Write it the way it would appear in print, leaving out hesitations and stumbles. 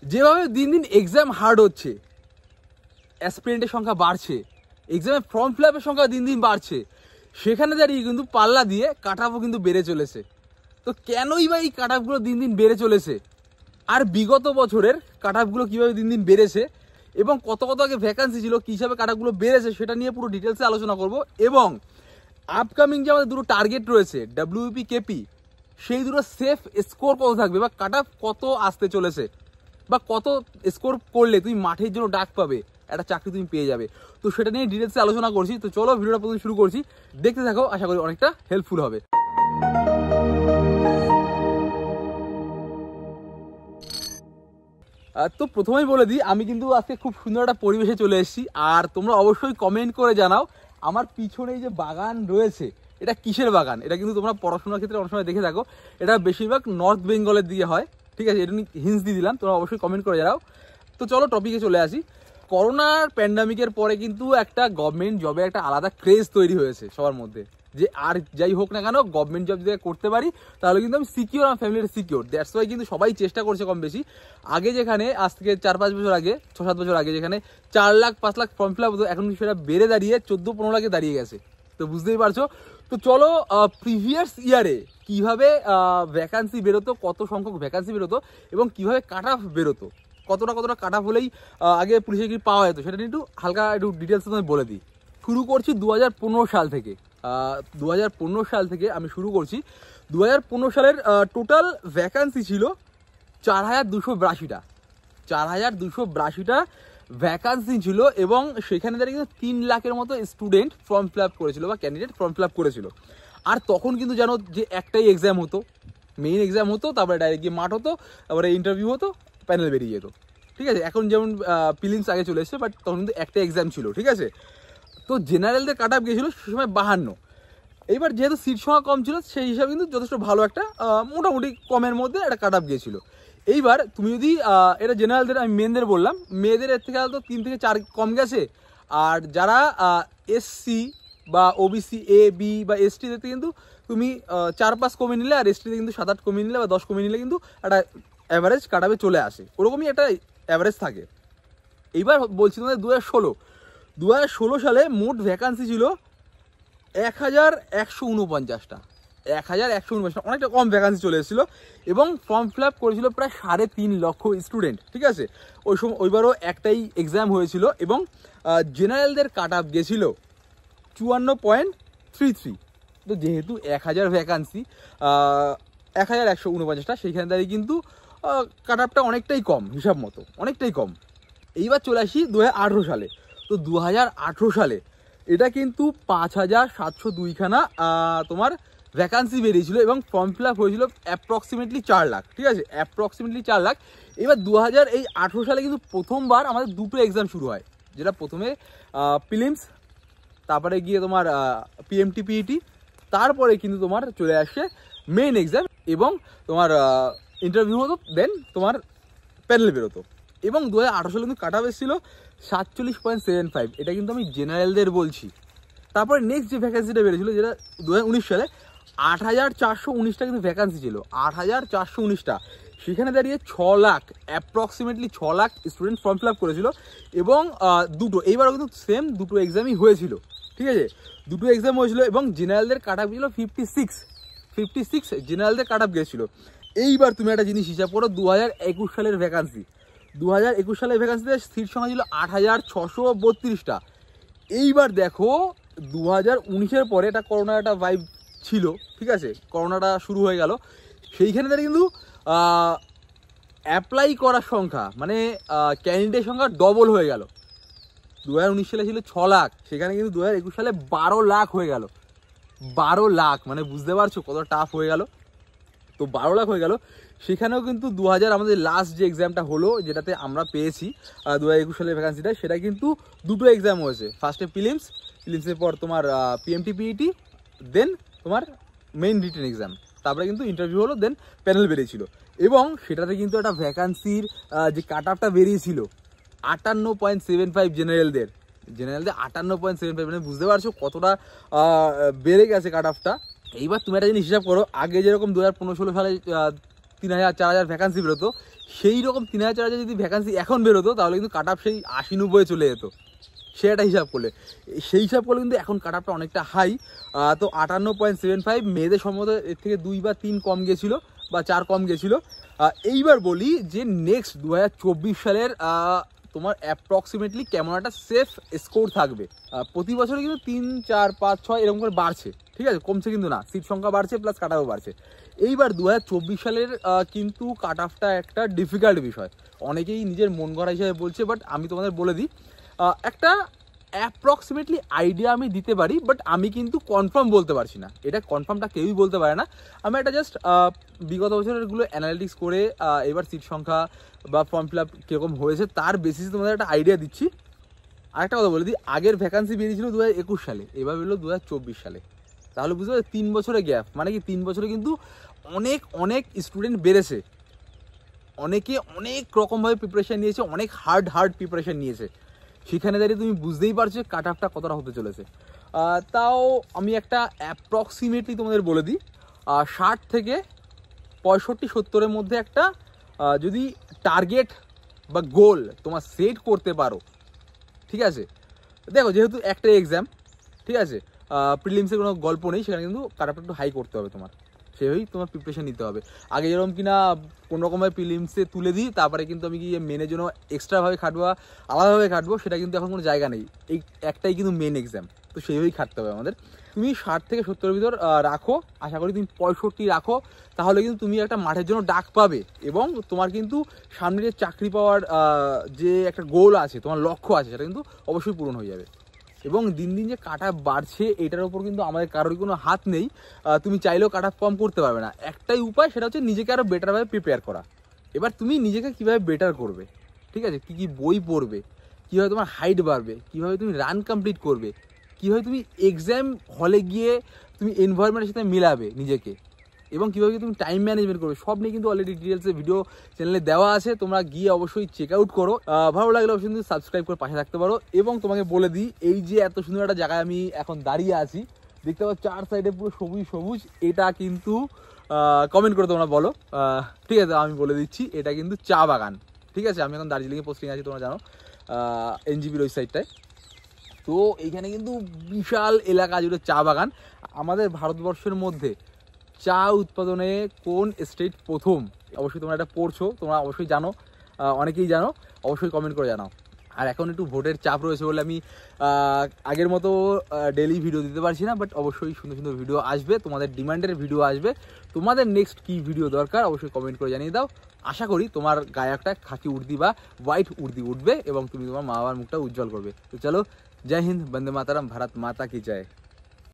যেভাবে দিন দিন এক্সাম হার্ড হচ্ছে, অ্যাসপিরেন্টের সংখ্যা বাড়ছে, এক্সামের ফর্ম ফিল আপের সংখ্যা দিন দিন বাড়ছে, সেখানে দাঁড়িয়ে কিন্তু পাল্লা দিয়ে কাট অফও কিন্তু বেড়ে চলেছে। তো কেনই বা এই কাট অফগুলো দিন দিন বেড়ে চলেছে, আর বিগত বছরের কাট অফগুলো কীভাবে দিন দিন বেড়েছে এবং কত কত আগে ভ্যাকান্সি ছিল, কী হিসাবে কাট অফগুলো বেড়েছে, সেটা নিয়ে পুরো ডিটেলসে আলোচনা করব। এবং আপকামিং যে আমাদের দুটো টার্গেট রয়েছে, ডাব্লিউপি কেপি, সেই দুটো সেফ স্কোর কত থাকবে বা কাট অফ কত আসতে চলেছে, বা কত স্কোর করলে তুমি মাঠের জন্য ডাক পাবে, একটা চাকরি তুমি পেয়ে যাবে। তো সেটা নিয়ে ডিটেলসে আলোচনা করছি। তো চলো ভিডিওটা প্রথমে শুরু করছি, দেখতে থাকো, আশা করি অনেকটা হেল্পফুল হবে। তো প্রথমেই বলে দিই, আমি কিন্তু আজকে খুব সুন্দর একটা পরিবেশে চলে এসেছি। আর তোমরা অবশ্যই কমেন্ট করে জানাও আমার পিছনে এই যে বাগান রয়েছে, এটা কিসের বাগান। এটা কিন্তু তোমরা পড়াশোনার ক্ষেত্রে অনেক সময় দেখে থাকো, এটা বেশিরভাগ নর্থ বেঙ্গলের দিকে হয়, ঠিক আছে। এটা হিন্টস দিয়ে দিলাম, তোমরা অবশ্যই কমেন্ট করে জানাও। তো চলো টপিকে চলে আসি। করোনার প্যান্ডামিকের পরে কিন্তু একটা গভর্নমেন্ট জবে একটা আলাদা ক্রেজ তৈরি হয়েছে সবার মধ্যে, যে আর যাই হোক না কেন গভর্নমেন্ট জব যদি করতে পারি তাহলে কিন্তু আমি সিকিউর, আমার ফ্যামিলিটা সিকিউর। দ্যাটস ওয়াই কিন্তু সবাই চেষ্টা করছে কম বেশি। আগে যেখানে আজ থেকে 4-5 বছর আগে, 6-7 বছর আগে যেখানে 4 lakh 5 lakh form fill up হতো, এখন সেটা বেড়ে দাঁড়িয়ে 14-15 লাখে দাঁড়িয়ে গেছে। তো বুঝতেই পারছো। তো চলো প্রিভিয়াস ইয়ারে কীভাবে ভ্যাকান্সি বেরোতো, কত সংখ্যক ভ্যাকান্সি বেরোতো এবং কীভাবে কাট অফ বেরোতো, কতটা কাট অফ হলেই আগে পুলিশে কি পাওয়া যেত, সেটা নিয়ে একটু ডিটেলসে আমি বলে দিই। শুরু করছি 2015 সাল থেকে। 2015 সাল থেকে আমি শুরু করছি। 2015 সালের টোটাল ভ্যাকান্সি ছিল 4282টা। 4282টা ভ্যাকান্সি ছিল এবং সেখানে দাঁড়িয়ে কিন্তু 3 লাখের মতো স্টুডেন্ট ফর্ম ফিল আপ করেছিল বা ক্যান্ডিডেট ফর্ম ফিল আপ করেছিল। আর তখন কিন্তু জানো যে একটাই এক্সাম হতো, মেইন এক্সাম হতো, তারপরে ডাইরেক্ট গিয়ে মাঠ হতো, তারপরে ইন্টারভিউ হতো, প্যানেল বেরিয়ে যেত, ঠিক আছে। এখন যেমন প্রিলিমস আগে চলে এসেছে, বাট তখন কিন্তু একটা এক্সাম ছিল, ঠিক আছে। তো জেনারেলদের কাট অফ গিয়েছিল সে সময় 52। এইবার যেহেতু সিট সংখ্যা কম ছিল, সেই হিসাবে কিন্তু যথেষ্ট ভালো একটা মোটামুটি কমের মধ্যে একটা কাট অফ গিয়েছিল। এইবার তুমি যদি এটা জেনারেলদের, আমি মেনদের বললাম, মেয়েদের এর থেকে হয়তো 3 থেকে 4 কম গেছে। আর যারা এসসি বা ওবিসি এ বি বা এসটিতে কিন্তু তুমি 4-5 কমে নিলে, আর এসটিতে কিন্তু 7-8 কমে নিলে বা 10 কমে নিলে কিন্তু একটা অ্যাভারেজ কাট অফে চলে আসে, ওরকমই একটা অ্যাভারেজ থাকে। এইবার বলছি তোমাদের 2016 সালে মোট ভ্যাকান্সি ছিল 1149টা। 1149টা, অনেকটা কম ভ্যাকান্সি চলে এসেছিলো এবং ফর্ম ফিল আপ করেছিল প্রায় 3.5 লক্ষ স্টুডেন্ট, ঠিক আছে। ওই সময় ওইবারও একটাই এক্সাম হয়েছিল এবং জেনারেলদের কাট অফ গেছিলো 54.33। তো যেহেতু 1000 ভ্যাকান্সি, 1149টা, সেইখানে দাঁড়িয়ে কিন্তু কাট অফটা অনেকটাই কম, হিসাব মতো অনেকটাই কম। এইবার চলে আসি 2018 সালে। তো 2018 সালে এটা কিন্তু 5702খানা তোমার ভ্যাকান্সি বেরিয়েছিল এবং ফর্ম ফিল আপ হয়েছিল অ্যাপ্রক্সিমেটলি 4 লাখ, ঠিক আছে, অ্যাপ্রক্সিমেটলি 4 লাখ। এবার 2018 সালে কিন্তু প্রথমবার আমাদের দুটো এক্সাম শুরু হয়, যেটা প্রথমে প্রিলিমস, তারপরে গিয়ে তোমার পিএমটিপিইটি, তারপরে কিন্তু তোমার চলে আসে মেইন এক্সাম এবং তোমার ইন্টারভিউ হতো, দেন তোমার প্যানেল বেরোতো। এবং 2018 সালে কিন্তু কাট অফ এসেছিল 47.75। এটা কিন্তু আমি জেনারেলদের বলছি। তারপরে নেক্সট যে ভ্যাকান্সিটা বেরিয়েছিল, যেটা 2019 সালে 8419টা কিন্তু ভ্যাকান্সি ছিল, 8419টা। সেখানে দাঁড়িয়ে 6 lakh, approximately 6 lakh student form fill up করেছিল এবং দুটো, এইবারও কিন্তু সেম দুটো এক্সামই হয়েছিল, ঠিক আছে। দুটো এক্সাম হয়েছিল এবং জেনারেলদের কাট অফ ছিল 56 জেনারেলদের কাট অফ গিয়েছিল। এইবার তুমি একটা জিনিস হিসাব করো, 2021 সালের ভ্যাকান্সি। 2021 সালের ভ্যাকান্সিতে সিট সংখ্যা ছিল 8632টা। এইবার দেখো 2019-এর পরে এটা করোনার একটা ভাইব ছিল, ঠিক আছে, করোনাটা শুরু হয়ে গেল, সেইখানে তারা কিন্তু অ্যাপ্লাই করার সংখ্যা মানে ক্যান্ডিডেট সংখ্যা ডবল হয়ে গেল। 2019 সালে ছিল 6 লাখ, সেখানে কিন্তু 2021 সালে 12 লাখ হয়ে গেল। 12 লাখ মানে বুঝতে পারছো কত টাফ হয়ে গেল। তো 12 লাখ হয়ে গেল। সেখানেও কিন্তু 2000 আমাদের লাস্ট যে এক্সামটা হলো, যেটাতে আমরা পেয়েছি 2021 সালের ভ্যাকান্সিটা, সেটা কিন্তু দুটো এক্সাম হয়েছে। ফার্স্টে প্রিলিমসের পর তোমার পিএমটিপিইটি, দেন তোমার মেইন রিটেন এক্সাম, তারপরে কিন্তু ইন্টারভিউ হলো, দেন প্যানেল বেরিয়েছিল। এবং সেটাতে কিন্তু একটা ভ্যাকান্সির যে কাট অফটা বেরিয়েছিল 58.75 জেনারেলদের 58.75, মানে বুঝতে পারছো কতটা বেড়ে গেছে কাট অফটা। এইবার তুমি একটা জিনিস হিসাব করো, আগে যেরকম 2015-16 সালে 3000-4000 ভ্যাকান্সি বেরোতো, সেই রকম 3000-4000 যদি ভ্যাকান্সি এখন বেরোতো তাহলে কিন্তু কাট আপ সেই 80-90 চলে যেত। সে একটা হিসাব করলে, সেই হিসাব করলে কিন্তু এখন কাট আপটা অনেকটা হাই। তো 58.75 মেয়েদের সম্ভবত এর থেকে 2 বা 3 কম গেছিলো বা 4 কম গেছিলো। এইবার বলি যে নেক্সট 2024 সালের তোমার অ্যাপ্রক্সিমেটলি কেমন একটা সেফ স্কোর থাকবে। প্রতি বছরে কিন্তু 3, 4, 5, 6 এরকম করে বাড়ছে, ঠিক আছে, কমছে কিন্তু না, সিট সংখ্যা বাড়ছে প্লাস কাট আপও বাড়ছে। এইবার 2024 সালের কিন্তু কাট আপটা একটা ডিফিকাল্ট বিষয়, অনেকেই নিজের মন গড়া হিসাবে বলছে, বাট আমি তোমাদের বলে দিই একটা অ্যাপ্রক্সিমেটলি আইডিয়া আমি দিতে পারি, বাট আমি কিন্তু কনফার্ম বলতে পারছি না, এটা কনফার্মটা কেউই বলতে পারে না। আমি একটা জাস্ট বিগত বছরেরগুলো অ্যানালিটিক্স করে এবার সিট সংখ্যা বা ফর্ম ফিল আপ কীরকম হয়েছে তার বেসিসে তোমাদের একটা আইডিয়া দিচ্ছি। আরেকটা কথা বলে দিই, আগের ভ্যাকান্সি বেরিয়েছিল 2021 সালে, এবার বেরোলো 2024 সালে, তাহলে বুঝতে পারছো 3 বছরের গ্যাপ, মানে কি 3 বছরে কিন্তু অনেক অনেক স্টুডেন্ট বেড়েছে, অনেকে অনেক রকমভাবে প্রিপারেশান নিয়েছে, অনেক হার্ড প্রিপারেশান নিয়েছে। সেখানে দাঁড়িয়ে তুমি বুঝতেই পারছো কাট আপটা কতটা হতে চলেছে। তাও আমি একটা অ্যাপ্রক্সিমেটলি তোমাদের বলে দিই, 60 থেকে 65-70-এর মধ্যে একটা যদি টার্গেট বা গোল তোমার সেট করতে পারো, ঠিক আছে। দেখো যেহেতু একটা এক্সাম, ঠিক আছে, প্রিলিমসের কোনো গল্প নেই, সেখানে কিন্তু কাট আপটা একটু হাই করতে হবে তোমার, সেভাবেই তোমার প্রিপারেশান নিতে হবে। আগে যেরকম কিনা কোনো রকমভাবে প্রিলিমসে তুলে দিই, তারপরে কিন্তু আমি গিয়ে মেনের জন্য এক্সট্রাভাবে খাটবো, আলাদাভাবে খাটবো, সেটা কিন্তু এখন কোনো জায়গা নেই, এই একটাই কিন্তু মেন এক্সাম, তো সেইভাবেই খাটতে হবে আমাদের। তুমি 60 থেকে 70-এর ভিতর রাখো, আশা করি তুমি 65 রাখো, তাহলে কিন্তু তুমি একটা মাঠের জন্য ডাক পাবে, এবং তোমার কিন্তু সামনে যে চাকরি পাওয়ার যে একটা গোল আছে, তোমার লক্ষ্য আছে, সেটা কিন্তু অবশ্যই পূরণ হয়ে যাবে। এবং দিন দিন যে কাট আপ বাড়ছে এটার উপর কিন্তু আমাদের কারোর কোনো হাত নেই, তুমি চাইলেও কাট আপ কম করতে পারবে না। একটাই উপায়, সেটা হচ্ছে নিজেকে আরও বেটারভাবে প্রিপেয়ার করা। এবার তুমি নিজেকে কীভাবে বেটার করবে, ঠিক আছে, কী কী বই পড়বে, কীভাবে তোমার হাইট বাড়বে, কীভাবে তুমি রান কমপ্লিট করবে, কীভাবে তুমি এক্সাম হলে গিয়ে তুমি এনভায়রনমেন্টের সাথে মিলাবে নিজেকে, এবং কীভাবে তুমি টাইম ম্যানেজমেন্ট করবে, সব নিয়ে কিন্তু অলরেডি ডিটেলসে ভিডিও চ্যানেলে দেওয়া আছে, তোমরা গিয়ে অবশ্যই চেক আউট করো। ভালো লাগলে অবশ্যই কিন্তু সাবস্ক্রাইব করে পাশে থাকতে পারো। এবং তোমাকে বলে দিই, এই যে এত সুন্দর একটা জায়গায় আমি এখন দাঁড়িয়ে আছি, দেখতে পাচ্ছ 4 সাইডে পুরো সবুজ সবুজ, এটা কিন্তু কমেন্ট করে তোমরা বলো, ঠিক আছে, আমি বলে দিচ্ছি এটা কিন্তু চা বাগান, ঠিক আছে। আমি এখন দার্জিলিংয়ে পোস্টিং আছি, তোমরা জানো, এনজিপির ওই সাইডটায়। তো এইখানে কিন্তু বিশাল এলাকা জুড়ে চা বাগান। আমাদের ভারতবর্ষের মধ্যে চা উৎপাদনে কোন স্টেট প্রথম, অবশ্যই তোমরা এটা পড়ছো, তোমরা অবশ্যই জানো, অনেকেই জানো, অবশ্যই কমেন্ট করে জানাও। আর এখন একটু ভোটের চাপ রয়েছে বলে আমি আগের মতো ডেলি ভিডিও দিতে পারছি না, বাট অবশ্যই সুন্দর সুন্দর ভিডিও আসবে, তোমাদের ডিমান্ডের ভিডিও আসবে। তোমাদের নেক্সট কী ভিডিও দরকার অবশ্যই কমেন্ট করে জানিয়ে দাও। আশা করি তোমার গায়ে একটা খাকি উর্দি বা হোয়াইট উর্দি উঠবে এবং তুমি তোমার মা বাবার মুখটা উজ্জ্বল করবে। তো চলো, জয় হিন্দ, বন্দে মাতারাম, ভারত মাতা কি জয়।